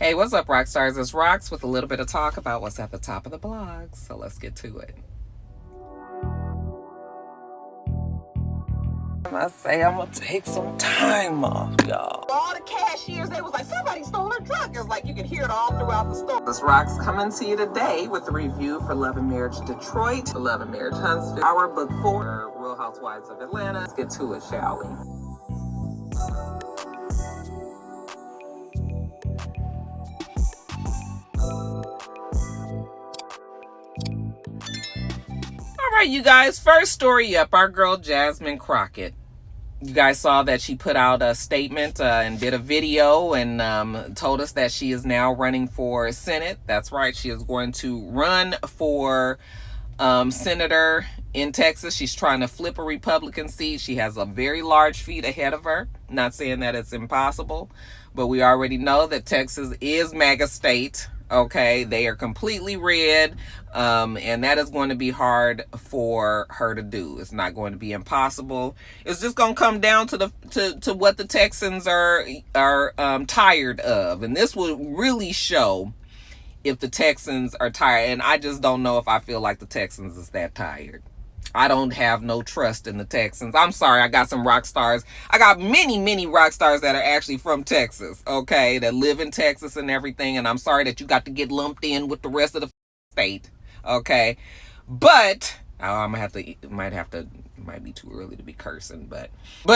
Hey, what's up, Roxstars? It's Rox with a little bit of talk about what's at the top of the blog. So let's get to it. I say I'm gonna take some time off, y'all. All the cashiers, they was like, somebody stole her truck. It's like you can hear it all throughout the store. This Rox coming to you today with a review for Love and Marriage Detroit, Love and Marriage Huntsville, our book 4, Real Housewives of Atlanta. Let's get to it, shall we? All right, you guys, first story up, our girl Jasmine Crockett. You guys saw that she put out a statement and did a video and told us that she is now running for Senate. That's right. She is going to run for senator in Texas. She's trying to flip a Republican seat. She has a very large feat ahead of her. Not saying that it's impossible, but we already know that Texas is MAGA state. Okay, they are completely red, and that is going to be hard for her to do. It's not going to be impossible. It's just going to come down to to what the Texans are tired of, and this will really show if the Texans are tired. And I just don't know if I feel like the Texans is that tired. I don't have no trust in the Texans. I'm sorry, I got some rock stars. I got many rock stars that are actually from Texas, okay, that live in Texas and everything, and I'm sorry that you got to get lumped in with the rest of the state, okay? But I might be too early to be cursing, but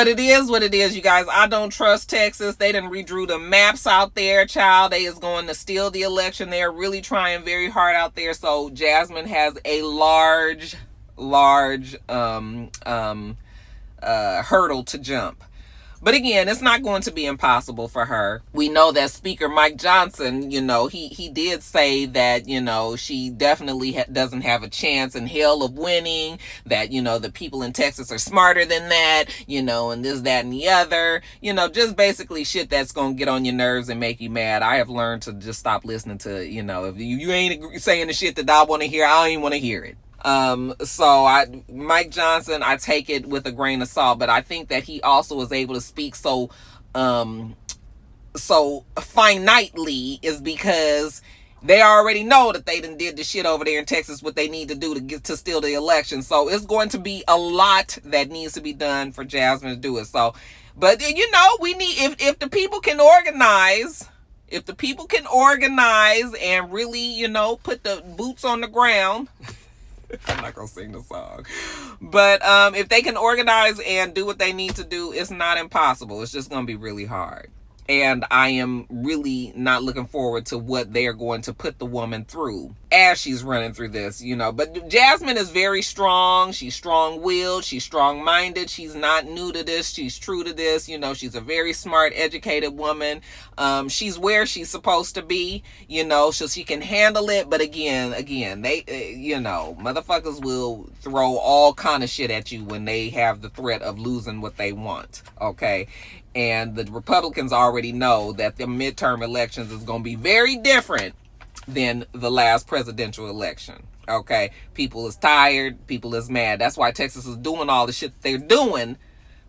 it is what it is, you guys. I don't trust Texas. They done redrew the maps out there, child. They is going to steal the election. They're really trying very hard out there. So Jasmine has a large hurdle to jump. But again, it's not going to be impossible for her. We know that Speaker Mike Johnson, he did say that, she definitely doesn't have a chance in hell of winning, that, the people in Texas are smarter than that, and this, that, and the other, just basically shit that's going to get on your nerves and make you mad. I have learned to just stop listening to, if you ain't saying the shit that I want to hear, I don't even want to hear it. Mike Johnson, I take it with a grain of salt, but I think that he also was able to speak so finitely is because they already know that they done did the shit over there in Texas, what they need to do to steal the election. So it's going to be a lot that needs to be done for Jasmine to do it. So, but we need, if the people can organize, and really, put the boots on the ground, I'm not gonna sing the song, but if they can organize and do what they need to do, it's not impossible. It's just gonna be really hard, and I am really not looking forward to what they are going to put the woman through as she's running through this, But Jasmine is very strong. She's strong-willed. She's strong-minded. She's not new to this. She's true to this. She's a very smart, educated woman. She's where she's supposed to be, so she can handle it. But again, they, motherfuckers will throw all kind of shit at you when they have the threat of losing what they want, okay? And the Republicans already know that the midterm elections is going to be very different than the last presidential election. Okay, people is tired, people is mad. That's why Texas is doing all the shit that they're doing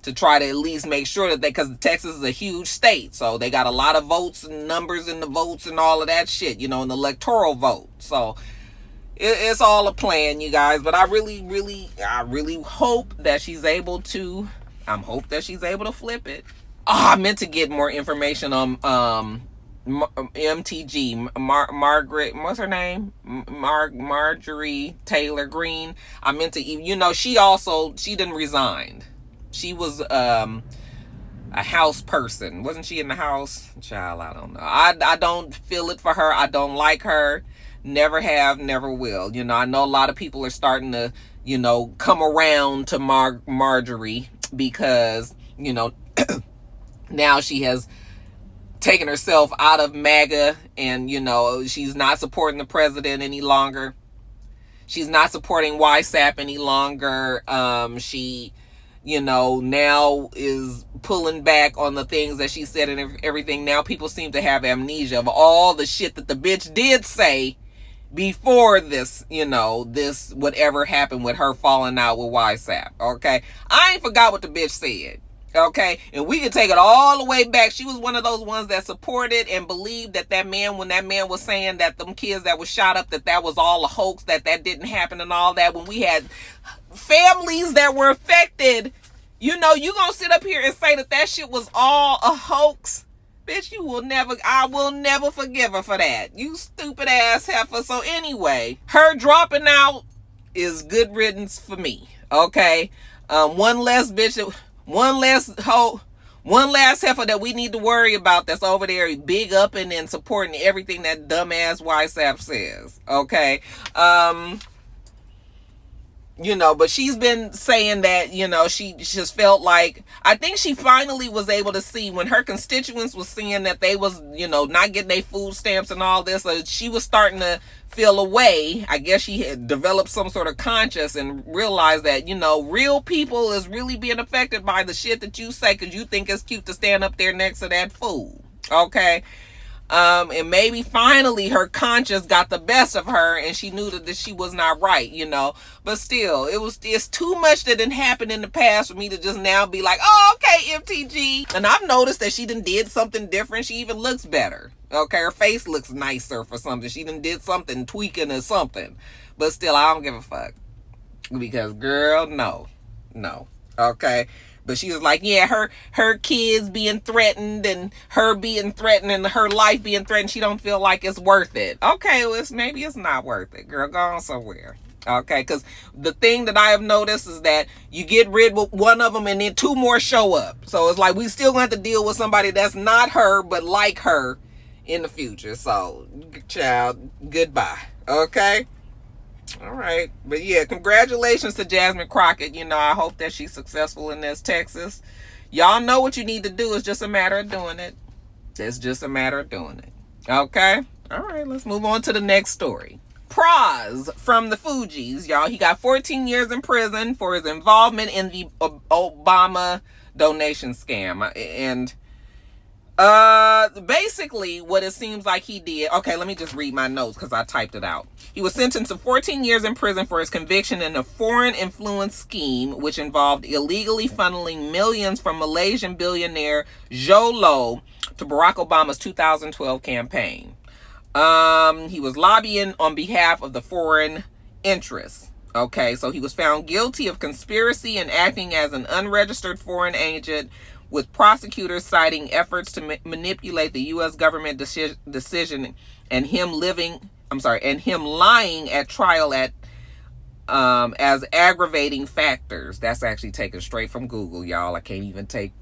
to try to at least make sure that because Texas is a huge state, so they got a lot of votes and numbers in the votes and all of that shit, in the electoral vote. So it's all a plan, you guys. But I really hope that she's able to. Flip it. Oh, I meant to get more information on MTG, Margaret, what's her name? Marjorie Taylor Greene. I meant to, she didn't resign. She was a House person. Wasn't she in the House? Child, I don't know. I don't feel it for her. I don't like her. Never have, never will. I know a lot of people are starting to, come around to Marjorie because, now she has taken herself out of MAGA and, she's not supporting the president any longer. She's not supporting YSAP any longer. She, now is pulling back on the things that she said and everything. Now people seem to have amnesia of all the shit that the bitch did say before this, this whatever happened with her falling out with YSAP. Okay. I ain't forgot what the bitch said. Okay, and we can take it all the way back. She was one of those ones that supported and believed that when that man was saying that them kids that was shot up, that was all a hoax, that didn't happen and all that. When we had families that were affected, you gonna sit up here and say that shit was all a hoax? Bitch, I will never forgive her for that. You stupid ass heifer. So anyway, her dropping out is good riddance for me. Okay, one less bitch. One last heifer that we need to worry about that's over there big up and supporting everything that dumbass YSAP says. Okay. But she's been saying that, she just felt like, I think she finally was able to see when her constituents was seeing that they was, not getting their food stamps and all this. So she was starting to feel a way. I guess she had developed some sort of conscience and realized that, real people is really being affected by the shit that you say because you think it's cute to stand up there next to that food. Okay. And maybe finally her conscience got the best of her and she knew that she was not right, but still it's too much that didn't happen in the past for me to just now be like, oh, okay, MTG. And I've noticed that she did something different. She even looks better. Okay. Her face looks nicer for something. She did something tweaking or something, but still, I don't give a fuck because girl, no. Okay. But she was like, yeah, her kids being threatened and her being threatened and her life being threatened, she don't feel like it's worth it. Okay, well, maybe it's not worth it. Girl, go on somewhere. Okay, because the thing that I have noticed is that you get rid of one of them and then two more show up. So it's like we still going to have to deal with somebody that's not her but like her in the future. So, child, goodbye. Okay? All right. But yeah, congratulations to Jasmine Crockett. I hope that she's successful in this Texas. Y'all know what you need to do. It's just a matter of doing it. It's just a matter of doing it. Okay? All right, let's move on to the next story. Praz from the Fugees, y'all. He got 14 years in prison for his involvement in the Obama donation scam. And basically what it seems like he did. Okay, let me just read my notes because I typed it out. He was sentenced to 14 years in prison for his conviction in a foreign influence scheme, which involved illegally funneling millions from Malaysian billionaire Zhou Lo to Barack Obama's 2012 campaign. He was lobbying on behalf of the foreign interests. Okay, so he was found guilty of conspiracy and acting as an unregistered foreign agent, with prosecutors citing efforts to manipulate the U.S. government decision and him lying at trial as aggravating factors. That's actually taken straight from Google, y'all. I can't even take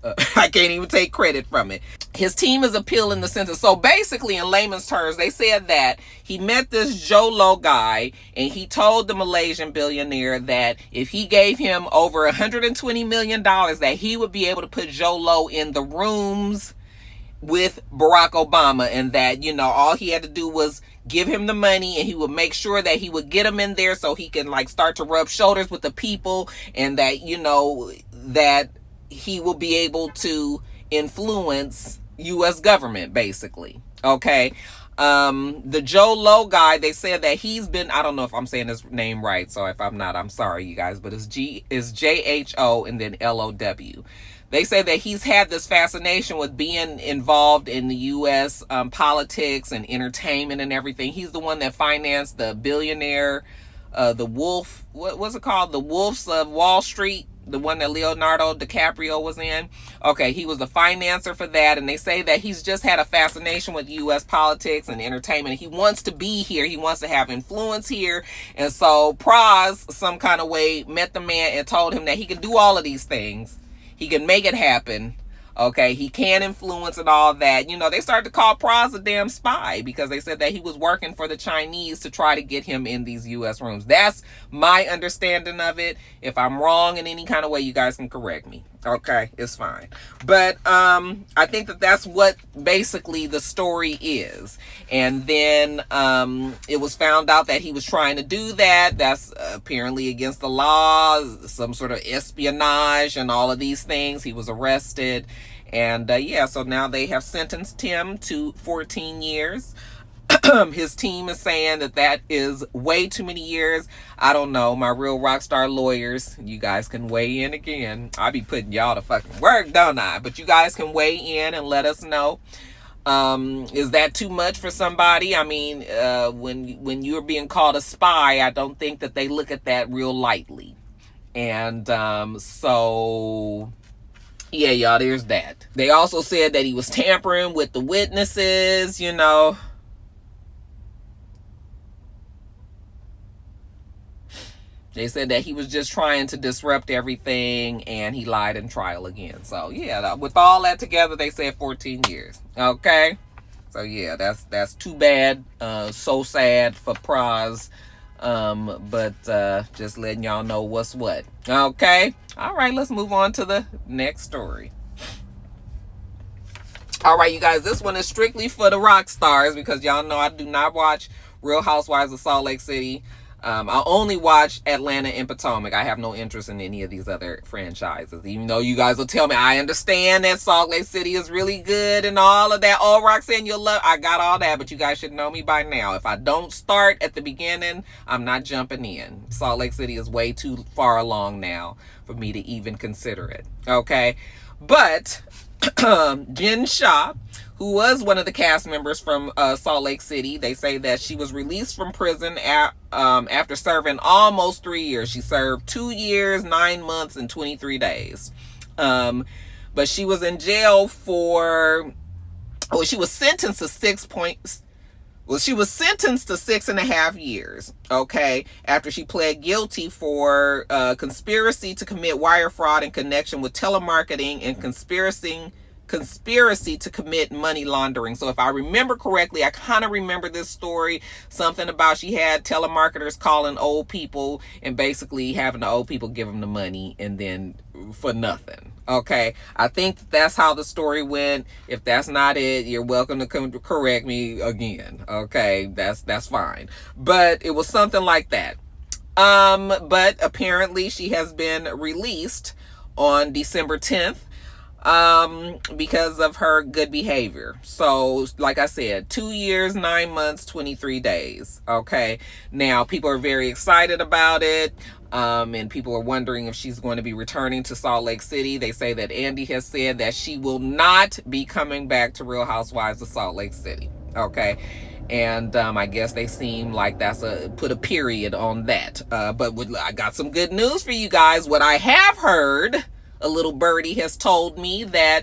credit from it. His team is appealing the sentence. So basically, in layman's terms, they said that he met this Zhou Lo guy and he told the Malaysian billionaire that if he gave him over $120 million, that he would be able to put Zhou Lo in the rooms with Barack Obama, and that, all he had to do was give him the money and he would make sure that he would get him in there so he can start to rub shoulders with the people, and that, that he will be able to influence U.S. government, basically. Okay. The Zhou Lo guy, they said that he's been, I don't know if I'm saying his name right, so if I'm not, I'm sorry, you guys, but it's JHO and then LOW. They say that he's had this fascination with being involved in the U.S. Politics and entertainment and everything. He's the one that financed the billionaire, the Wolf, what's it called? The Wolves of Wall Street, the one that Leonardo DiCaprio was in. Okay, he was the financer for that. And they say that he's just had a fascination with U.S. politics and entertainment. He wants to be here. He wants to have influence here. And so Praz, some kind of way, met the man and told him that he can do all of these things. He can make it happen. Okay, he can influence and all that. They started to call Praz a damn spy because they said that he was working for the Chinese to try to get him in these U.S. rooms. That's my understanding of it. If I'm wrong in any kind of way, you guys can correct me. Okay, it's fine. But I think that that's what basically the story is. And then it was found out that he was trying to do that. That's apparently against the law, some sort of espionage and all of these things. He was arrested. And so now they have sentenced him to 14 years. His team is saying that is way too many years. I don't know. My real rock star lawyers, you guys can weigh in again. I be putting y'all to fucking work, don't I? But you guys can weigh in and let us know. Is that too much for somebody? I mean, when you're being called a spy, I don't think that they look at that real lightly. And so yeah, y'all, there's that. They also said that he was tampering with the witnesses, you know. They said that he was just trying to disrupt everything, and he lied in trial again. So yeah, with all that together, they said 14 years. Okay, so yeah, that's too bad. So sad for Praz. But just letting y'all know what's what. Okay, all right, let's move on to the next story. All right, you guys, this one is strictly for the rock stars, because y'all know I do not watch Real Housewives of Salt Lake City. I only watch Atlanta and Potomac. I have no interest in any of these other franchises, even though you guys will tell me I understand that Salt Lake City is really good and all of that. Oh, Roxanne, you'll love. I got all that, but you guys should know me by now. If I don't start at the beginning, I'm not jumping in. Salt Lake City is way too far along now for me to even consider it. Okay, but Jen Shah, who was one of the cast members from Salt Lake City, they say that she was released from prison after serving almost 3 years. She served 2 years, 9 months, and 23 days. But she was in jail for, she was sentenced to 6.5 years, okay, after she pled guilty for conspiracy to commit wire fraud in connection with telemarketing and conspiracy to commit money laundering. So if I remember correctly, I kind of remember this story, something about she had telemarketers calling old people and basically having the old people give them the money and then for nothing. Okay, I think that's how the story went. If that's not it, you're welcome to come to correct me again. Okay, that's fine, but it was something like that. But apparently she has been released on December 10th because of her good behavior. So like I said, 2 years, 9 months, 23 days. Okay, now people are very excited about it. And people are wondering if she's going to be returning to Salt Lake City. They say that Andy has said that she will not be coming back to Real Housewives of Salt Lake City. Okay, and I guess they seem like that's put a period on that. But I got some good news for you guys. What I have heard, a little birdie has told me that,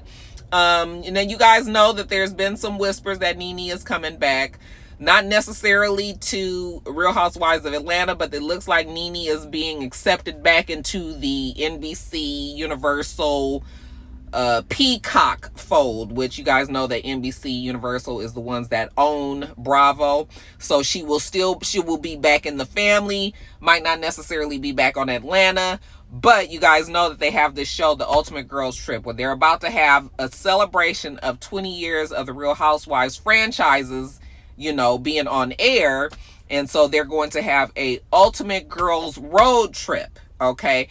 and then you guys know that there's been some whispers that Nene is coming back. Not necessarily to Real Housewives of Atlanta, but it looks like Nene is being accepted back into the NBC Universal Peacock fold, which you guys know that NBC Universal is the ones that own Bravo. So she will be back in the family, might not necessarily be back on Atlanta, but you guys know that they have this show, The Ultimate Girls Trip, where they're about to have a celebration of 20 years of the Real Housewives franchises, you know, being on air. And so they're going to have a Ultimate Girls Road Trip, okay,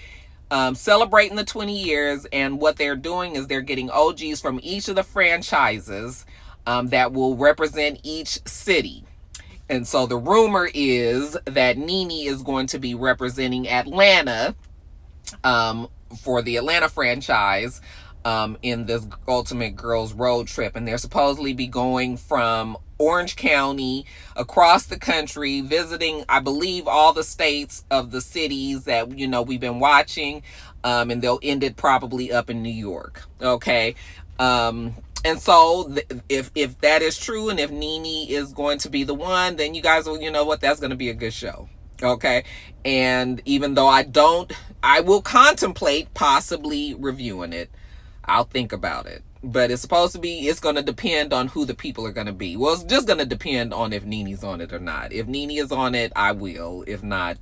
celebrating the 20 years. And what they're doing is they're getting OGs from each of the franchises that will represent each city. And so the rumor is that Nene is going to be representing Atlanta for the Atlanta franchise in this Ultimate Girls Road Trip. And they're supposedly be going from Orange County across the country, visiting, I believe, all the states of the cities that, you know, we've been watching, and they'll end it probably up in New York. Okay, and so if that is true, and if Nene is going to be the one, then you guys will, you know what, that's going to be a good show. Okay, and even though I will contemplate possibly reviewing it. I'll think about it. But it's going to depend on who the people are going to be. Well, it's just going to depend on if Nene's on it or not. If Nene is on it, I will. If not,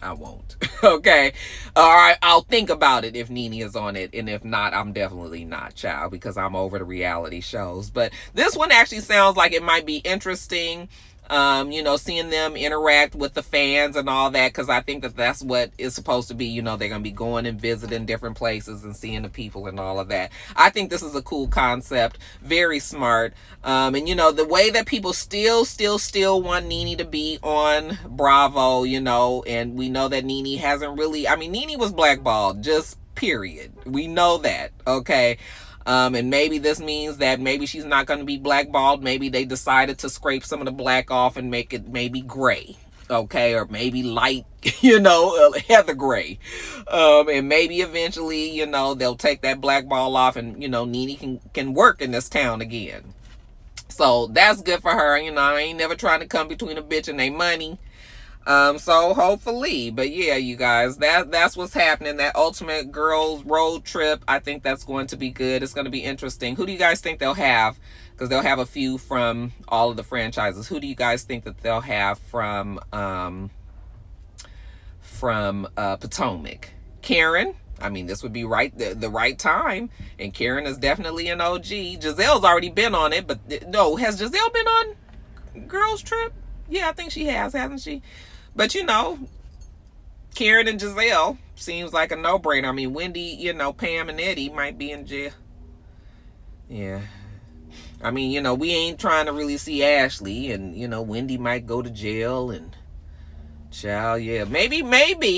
I won't. Okay? All right, I'll think about it if Nene is on it. And if not, I'm definitely not, child, because I'm over the reality shows. But this one actually sounds like it might be interesting. You know, seeing them interact with the fans and all that, because I think that that's what is supposed to be. You know, they're going to be going and visiting different places and seeing the people and all of that. I think this is a cool concept, very smart. And you know, the way that people still want Nene to be on Bravo, you know, and we know that Nene hasn't really, I mean, Nene was blackballed, just period. We know that, okay? And maybe this means that maybe she's not going to be blackballed. Maybe they decided to scrape some of the black off and make it maybe gray, okay, or maybe light, you know, heather gray. And maybe eventually, you know, they'll take that blackball off, and you know, Nene can work in this town again. So that's good for her. You know, I ain't never trying to come between a bitch and their money. So hopefully, but yeah, you guys, that's what's happening. That Ultimate Girls Road Trip, I think that's going to be good. It's going to be interesting. Who do you guys think they'll have? Because they'll have a few from all of the franchises. Who do you guys think that they'll have from Potomac? Karen. I mean, this would be the right time, and Karen is definitely an OG. Giselle's already been on it, but no, has Giselle been on Girls Trip? Yeah, I think she has, hasn't she? But, you know, Karen and Giselle seems like a no-brainer. I mean, Wendy, you know, Pam and Eddie might be in jail. Yeah. I mean, you know, we ain't trying to really see Ashley. And, you know, Wendy might go to jail. And, child, yeah. Maybe.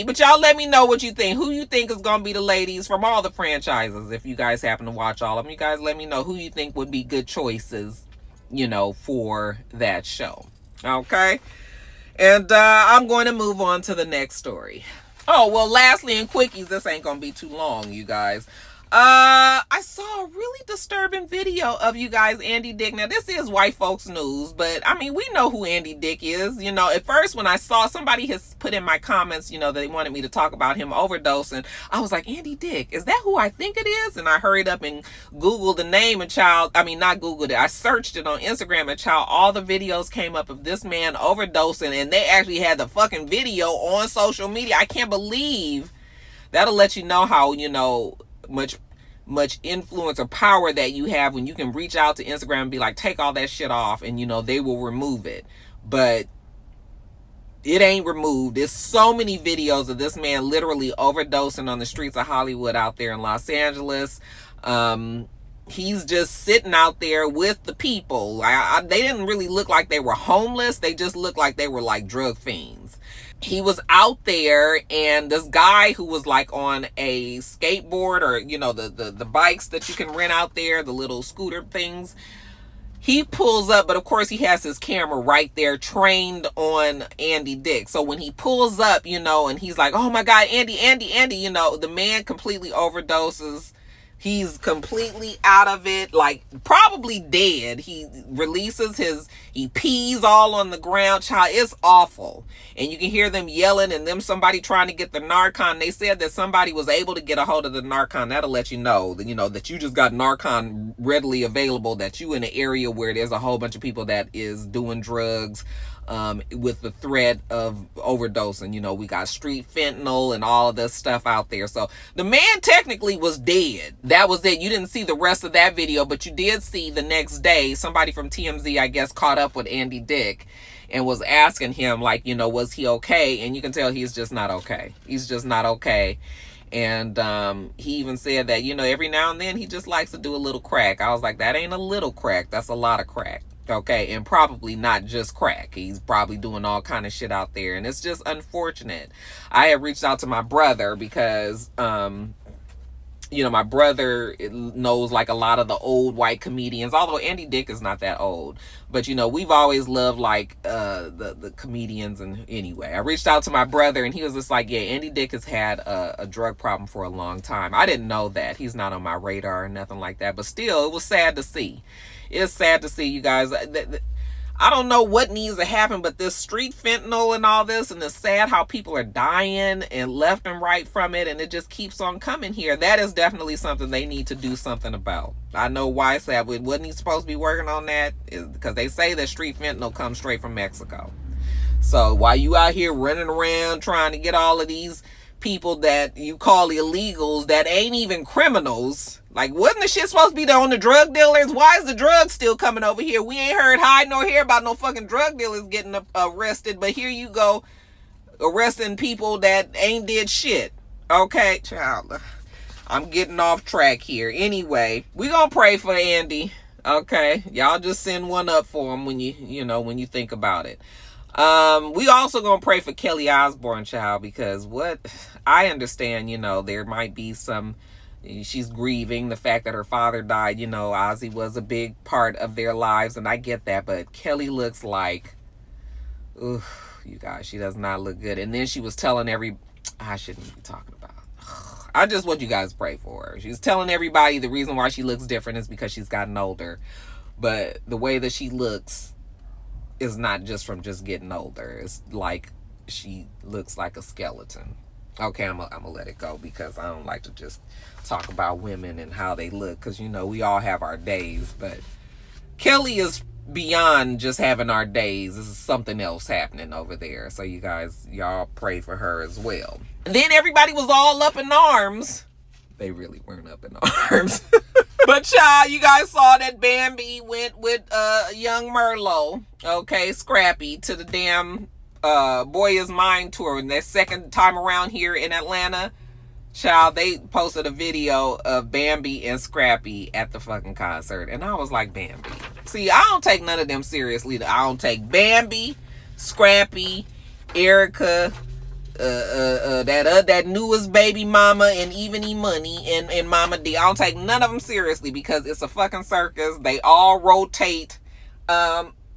But y'all let me know what you think. Who you think is going to be the ladies from all the franchises? If you guys happen to watch all of them. You guys let me know who you think would be good choices, you know, for that show. Okay? And I'm going to move on to the next story. Oh, well, lastly, in quickies, this ain't going to be too long, you guys. I saw a really disturbing video of you guys, Andy Dick. Now, this is white folks news, but I mean, we know who Andy Dick is. You know, at first when I saw somebody has put in my comments, you know, they wanted me to talk about him overdosing, I was like, Andy Dick, is that who I think it is? And I hurried up and Googled the name, and child, I mean, not Googled it, I searched it on Instagram, and child, all the videos came up of this man overdosing, and they actually had the fucking video on social media. I can't believe. That'll let you know how, you know, much influence or power that you have when you can reach out to Instagram and be like, take all that shit off, and you know, they will remove it. But it ain't removed. There's so many videos of this man literally overdosing on the streets of Hollywood out there in Los Angeles. He's just sitting out there with the people. They didn't really look like they were homeless. They just looked like they were like drug fiends. He was out there, and this guy who was like on a skateboard, or you know, the bikes that you can rent out there, the little scooter things, he pulls up, but of course he has his camera right there trained on Andy Dick. So when he pulls up, you know, and he's like, oh my God, Andy, you know, the man completely overdoses. He's completely out of it, like probably dead. He pees all on the ground. Child, it's awful. And you can hear them yelling, and somebody trying to get the Narcan. They said that somebody was able to get a hold of the Narcan. That'll let you know that, you know, that you just got Narcan readily available, that you in an area where there's a whole bunch of people that is doing drugs, with the threat of overdosing. You know, we got street fentanyl and all of this stuff out there. So the man technically was dead. That was it. You didn't see the rest of that video, but you did see the next day, somebody from TMZ, I guess, caught up with Andy Dick and was asking him, like, you know, was he okay? And you can tell he's just not okay. He's just not okay. And he even said that, you know, every now and then he just likes to do a little crack. I was like, that ain't a little crack. That's a lot of crack. Okay, and probably not just crack. He's probably doing all kind of shit out there, and it's just unfortunate. I had reached out to my brother because, you know, my brother knows like a lot of the old white comedians, although Andy Dick is not that old. But, you know, we've always loved like the comedians. And anyway, I reached out to my brother, and he was just like, yeah, Andy Dick has had a drug problem for a long time. I didn't know that. He's not on my radar or nothing like that. But still, it was sad to see. It's sad to see, you guys. I don't know what needs to happen, but this street fentanyl and all this, and it's sad how people are dying and left and right from it, and it just keeps on coming here. That is definitely something they need to do something about. I know why it's that. Wasn't he supposed to be working on that? Is because they say that street fentanyl comes straight from Mexico. So while you out here running around trying to get all of these people that you call illegals that ain't even criminals, Like, wasn't the shit supposed to be on the drug dealers? Why is the drugs still coming over here? We ain't heard hide nor hear about no fucking drug dealers getting arrested, but here you go, arresting people that ain't did shit. Okay, child, I'm getting off track here. Anyway, we gonna pray for Andy. Okay, y'all just send one up for him when when you think about it. We also gonna pray for Kelly Osbourne, child, because what I understand, there might be some. She's grieving the fact that her father died. Ozzy was a big part of their lives, and I get that. But Kelly looks like, you guys, she does not look good. And then she was telling I shouldn't be talking about. I just want you guys to pray for her. She's telling everybody the reason why she looks different is because she's gotten older. But the way that she looks is not just from just getting older. It's like she looks like a skeleton. Okay, I'm gonna let it go because I don't like to just talk about women and how they look, because we all have our days, but Kelly is beyond just having our days. This is something else happening over there. So y'all pray for her as well. And then everybody was all up in arms. They really weren't up in arms. But child, you guys saw that Bambi went with young Merlot, okay, Scrappy, to the damn Boy Is Mine tour. And that second time around here in Atlanta, child, they posted a video of Bambi and Scrappy at the fucking concert. And I was like, Bambi. See, I don't take none of them seriously. I don't take Bambi, Scrappy, Erica, that newest baby mama, and even E-Money and Mama D. I don't take none of them seriously because it's a fucking circus. They all rotate.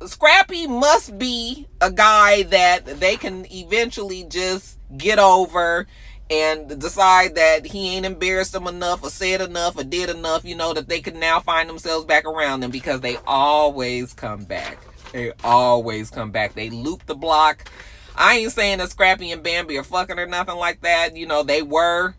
Scrappy must be a guy that they can eventually just get over and decide that he ain't embarrassed them enough or said enough or did enough, that they can now find themselves back around them, because they always come back. They always come back. They loop the block. I ain't saying that Scrappy and Bambi are fucking or nothing like that. They were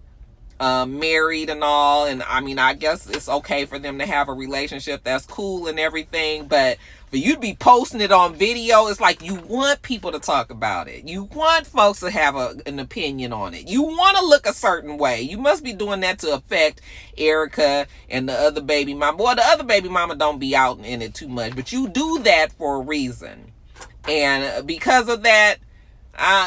married and all, and I mean, I guess it's okay for them to have a relationship. That's cool and everything, but for you to be posting it on video, it's like you want people to talk about it. You want folks to have an opinion on it. You want to look a certain way. You must be doing that to affect Erica and the other baby mama. Boy, the other baby mama don't be out in it too much, but you do that for a reason. And because of that,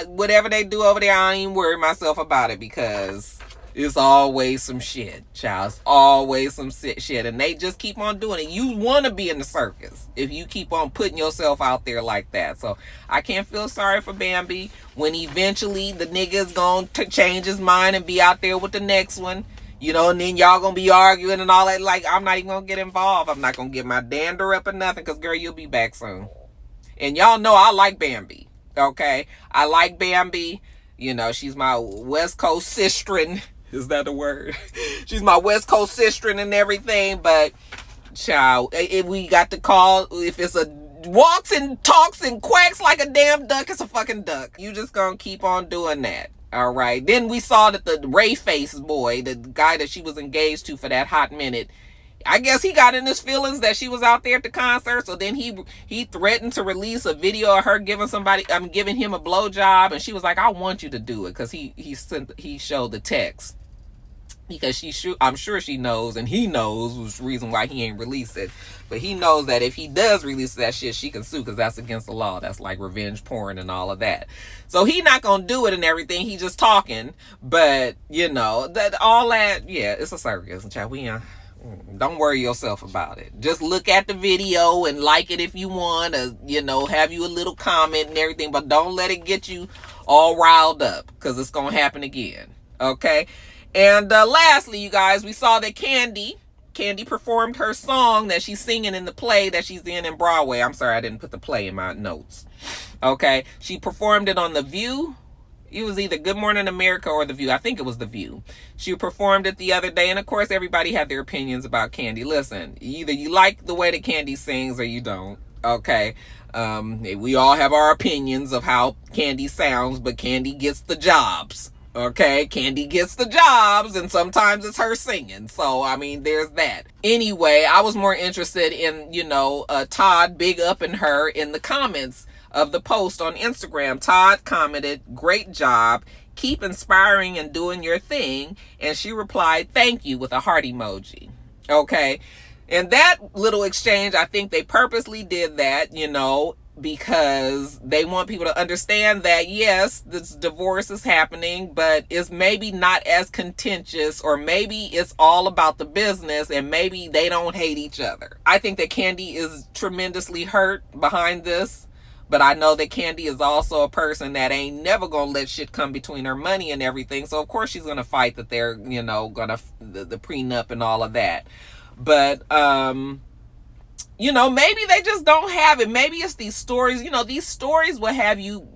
whatever they do over there, I don't even worry myself about it, because it's always some shit, child. It's always some shit. And they just keep on doing it. You want to be in the circus if you keep on putting yourself out there like that. So I can't feel sorry for Bambi when eventually the nigga's going to change his mind and be out there with the next one. And then y'all going to be arguing and all that. Like, I'm not even going to get involved. I'm not going to get my dander up or nothing, because, girl, you'll be back soon. And y'all know I like Bambi. Okay? I like Bambi. She's my West Coast sister. Is that a word? She's my West Coast sister and everything, but child, if we got to call, if it's a walks and talks and quacks like a damn duck, it's a fucking duck. You just gonna keep on doing that. All right. Then we saw that the Ray Face boy, the guy that she was engaged to for that hot minute, I guess he got in his feelings that she was out there at the concert. So then he threatened to release a video of her giving him a blowjob, and she was like, I want you to do it, because he showed the text. Because I'm sure she knows, and he knows, was the reason why he ain't released it. But he knows that if he does release that shit, she can sue, because that's against the law. That's like revenge porn and all of that. So he not gonna do it and everything. He just talking. But that all that, yeah, it's a circus. Child, don't worry yourself about it. Just look at the video and like it if you want, or have you a little comment and everything. But don't let it get you all riled up, because it's gonna happen again. Okay. And lastly, you guys, we saw that Candy performed her song that she's singing in the play that she's in Broadway. I'm sorry, I didn't put the play in my notes. Okay. She performed it on The View. It was either Good Morning America or The View. I think it was The View. She performed it the other day. And of course, everybody had their opinions about Candy. Listen, either you like the way that Candy sings or you don't. Okay. We all have our opinions of how Candy sounds, but Candy gets the jobs. Okay, Candy gets the jobs, and sometimes it's her singing. So, I mean, there's that. Anyway, I was more interested in, Todd big upping her in the comments of the post on Instagram. Todd commented, "Great job. Keep inspiring and doing your thing." And she replied, "Thank you," with a heart emoji. Okay. And that little exchange, I think they purposely did that, you know, because they want people to understand that, yes, this divorce is happening, but it's maybe not as contentious, or maybe it's all about the business, and maybe they don't hate each other. I think that Kandi is tremendously hurt behind this, but I know that Kandi is also a person that ain't never gonna let shit come between her money and everything. So of course she's gonna fight that they're, you know, gonna the prenup and all of that. But you know, maybe they just don't have it. Maybe it's these stories. You know, these stories will have you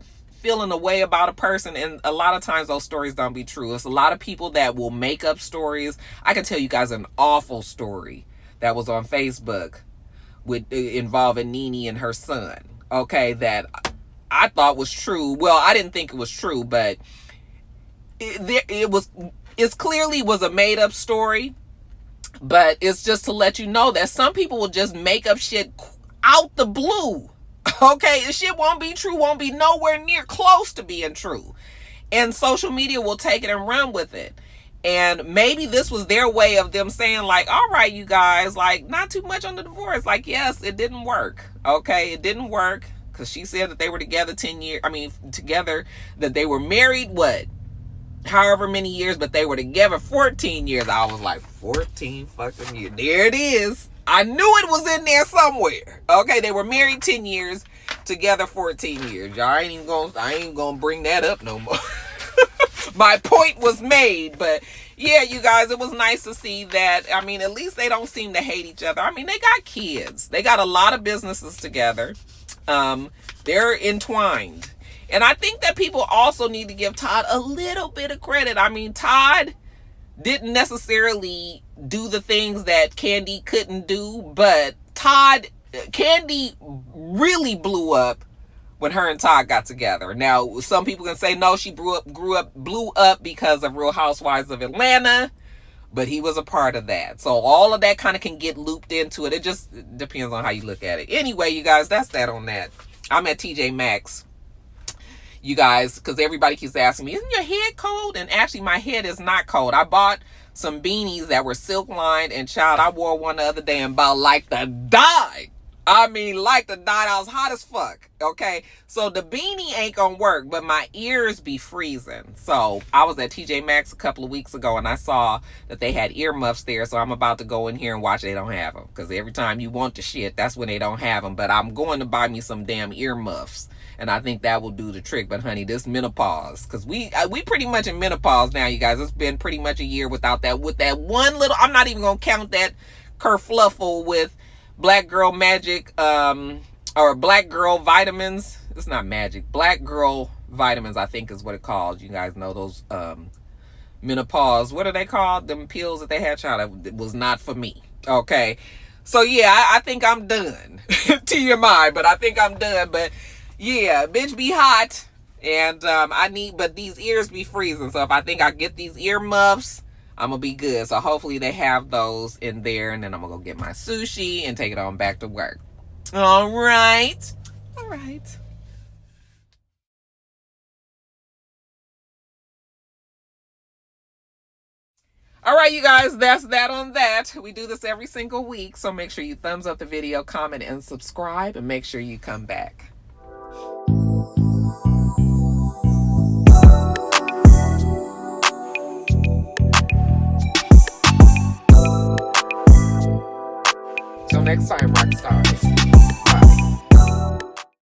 feeling a way about a person, and a lot of times those stories don't be true. It's a lot of people that will make up stories. I can tell you guys an awful story that was on Facebook with involving Nene and her son. Okay, that I thought was true. Well, I didn't think it was true, but it clearly was a made up story. But it's just to let you know that some people will just make up shit out the blue. Okay, the shit won't be true, won't be nowhere near close to being true. And social media will take it and run with it. And maybe this was their way of them saying, like, all right, you guys, like, not too much on the divorce. Like, yes, it didn't work. Okay, it didn't work. Because she said that they were together 10 years. I mean, together, that they were married, what? However many years, but they were together 14 years. I was like, 14 fucking years. There it is. I knew it was in there somewhere. Okay, they were married 10 years, together 14 years. Y'all I ain't gonna bring that up no more. My point was made, but yeah, you guys, it was nice to see that. I mean, at least they don't seem to hate each other. I mean, they got kids. They got a lot of businesses together. They're entwined. And I think that people also need to give Todd a little bit of credit. I mean, Todd didn't necessarily do the things that Kandi couldn't do, but Kandi really blew up when her and Todd got together. Now, some people can say, no, she blew up because of Real Housewives of Atlanta, but he was a part of that. So all of that kind of can get looped into it. It just depends on how you look at it. Anyway, you guys, that's that on that. I'm at TJ Maxx. You guys, because everybody keeps asking me, isn't your head cold? And actually, my head is not cold. I bought some beanies that were silk lined, and child, I wore one the other day and about like to die. I mean, like to die. I was hot as fuck. Okay, so the beanie ain't gonna work, but my ears be freezing. So I was at TJ Maxx a couple of weeks ago, and I saw that they had earmuffs there. So I'm about to go in here and watch they don't have them, because every time you want the shit, that's when they don't have them. But I'm going to buy me some damn earmuffs. And I think that will do the trick. But honey, this menopause, because we pretty much in menopause now, you guys. It's been pretty much a year without that. With that one little, I'm not even gonna count that kerfluffle with Black Girl Magic, or Black Girl Vitamins. It's not magic. Black Girl Vitamins, I think is what it calls. You guys know those menopause. What are they called? Them pills that they had, child. It was not for me. Okay, so yeah, I think I'm done. TMI, but I think I'm done. But yeah, bitch be hot, and but these ears be freezing. So if I think I get these earmuffs, I'm gonna be good. So hopefully they have those in there, and then I'm gonna go get my sushi and take it on back to work. All right. All right. All right, you guys, that's that on that. We do this every single week, so make sure you thumbs up the video, comment, and subscribe, and make sure you come back. Till next time, Roxstars.